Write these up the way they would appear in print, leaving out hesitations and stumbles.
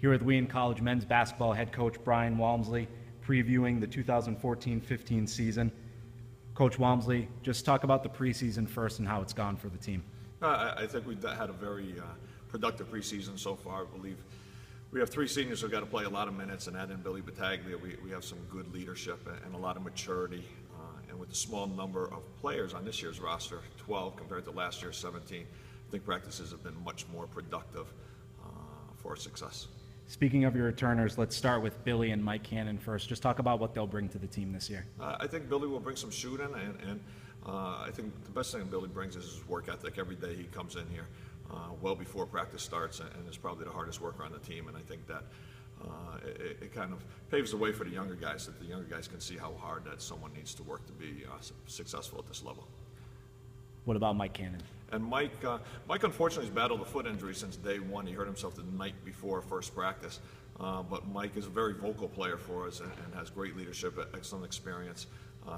Here with Wheaton College men's basketball head coach Brian Walmsley, previewing the 2014-15 season. Coach Walmsley, just talk about the preseason first and how it's gone for the team. I think we've had a very productive preseason so far. I believe we have three seniors who've got to play a lot of minutes, and add in Billy Battaglia. We have some good leadership and a lot of maturity. And with the small number of players on this year's roster, 12 compared to last year's 17, I think practices have been much more productive for success. Speaking of your returners, let's start with Billy and Mike Cannon first. Just talk about what they'll bring to the team this year. I think Billy will bring some shooting, and I think the best thing Billy brings is his work ethic. Every day he comes in here well before practice starts and is probably the hardest worker on the team, and I think that it kind of paves the way for the younger guys, that the younger guys can see how hard that someone needs to work to be successful at this level. What about Mike Cannon? And Mike unfortunately has battled a foot injury since day one. He hurt himself the night before first practice. But Mike is a very vocal player for us and has great leadership, excellent experience,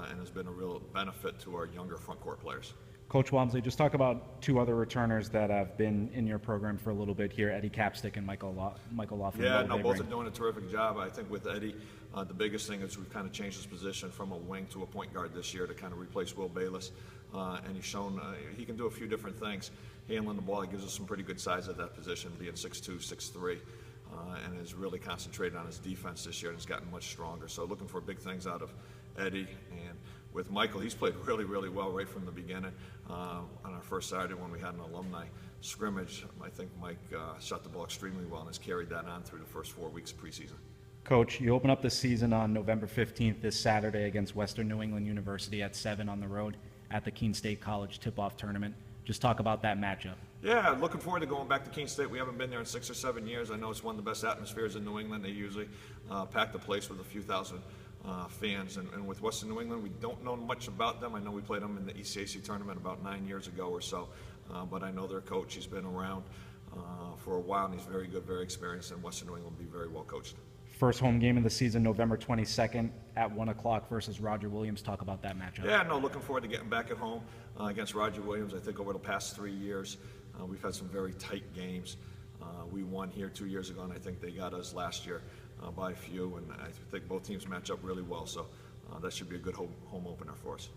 and has been a real benefit to our younger front court players. Coach Walmsley, just talk about two other returners that have been in your program for a little bit here, Eddie Capstick and Michael Laughlin. Yeah, no, both are doing a terrific job. I think with Eddie, the biggest thing is we've kind of changed his position from a wing to a point guard this year to kind of replace Will Bayless. And he's shown he can do a few different things. Handling the ball, he gives us some pretty good size at that position, being 6'2", 6'3", and has really concentrated on his defense this year and has gotten much stronger. So looking for big things out of Eddie. And with Michael, he's played really, really well right from the beginning. On our first Saturday when we had an alumni scrimmage, I think Mike shot the ball extremely well and has carried that on through the first 4 weeks of preseason. Coach, you open up the season on November 15th this Saturday against Western New England University at 7 on the road at the Keene State College tip-off tournament. Just talk about that matchup. Yeah, looking forward to going back to Keene State. We haven't been there in 6 or 7 years. I know it's one of the best atmospheres in New England. They usually pack the place with a few thousand fans. And with Western New England, we don't know much about them. I know we played them in the ECAC tournament about 9 years ago or so. But I know their coach. He's been around for a while, and he's very good, very experienced, and Western New England will be very well coached. First home game of the season, November 22nd at 1 o'clock versus Roger Williams. Talk about that matchup. Yeah, no, looking forward to getting back at home against Roger Williams. I think over the past 3 years, we've had some very tight games. We won here 2 years ago, and I think they got us last year by a few, and I think both teams match up really well, so that should be a good home opener for us.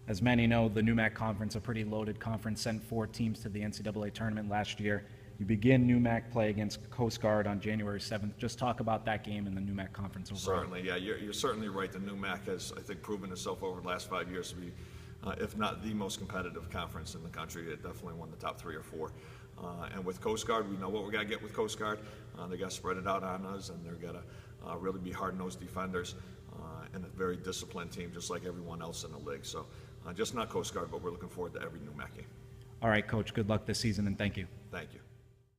As many know, the NEWMAC Conference, a pretty loaded conference, sent 4 teams to the NCAA tournament last year. You begin NEWMAC play against Coast Guard on January 7th. Just talk about that game in the NEWMAC Conference overall. Certainly, yeah, you're certainly right. The NEWMAC has, I think, proven itself over the last 5 years to be, if not the most competitive conference in the country. It definitely won the top 3 or 4. And with Coast Guard, we know what we got to get with Coast Guard. They got to spread it out on us, and they're got to really be hard-nosed defenders and a very disciplined team, just like everyone else in the league. So just not Coast Guard, but we're looking forward to every NEWMAC game. All right, Coach, good luck this season, and thank you. Thank you.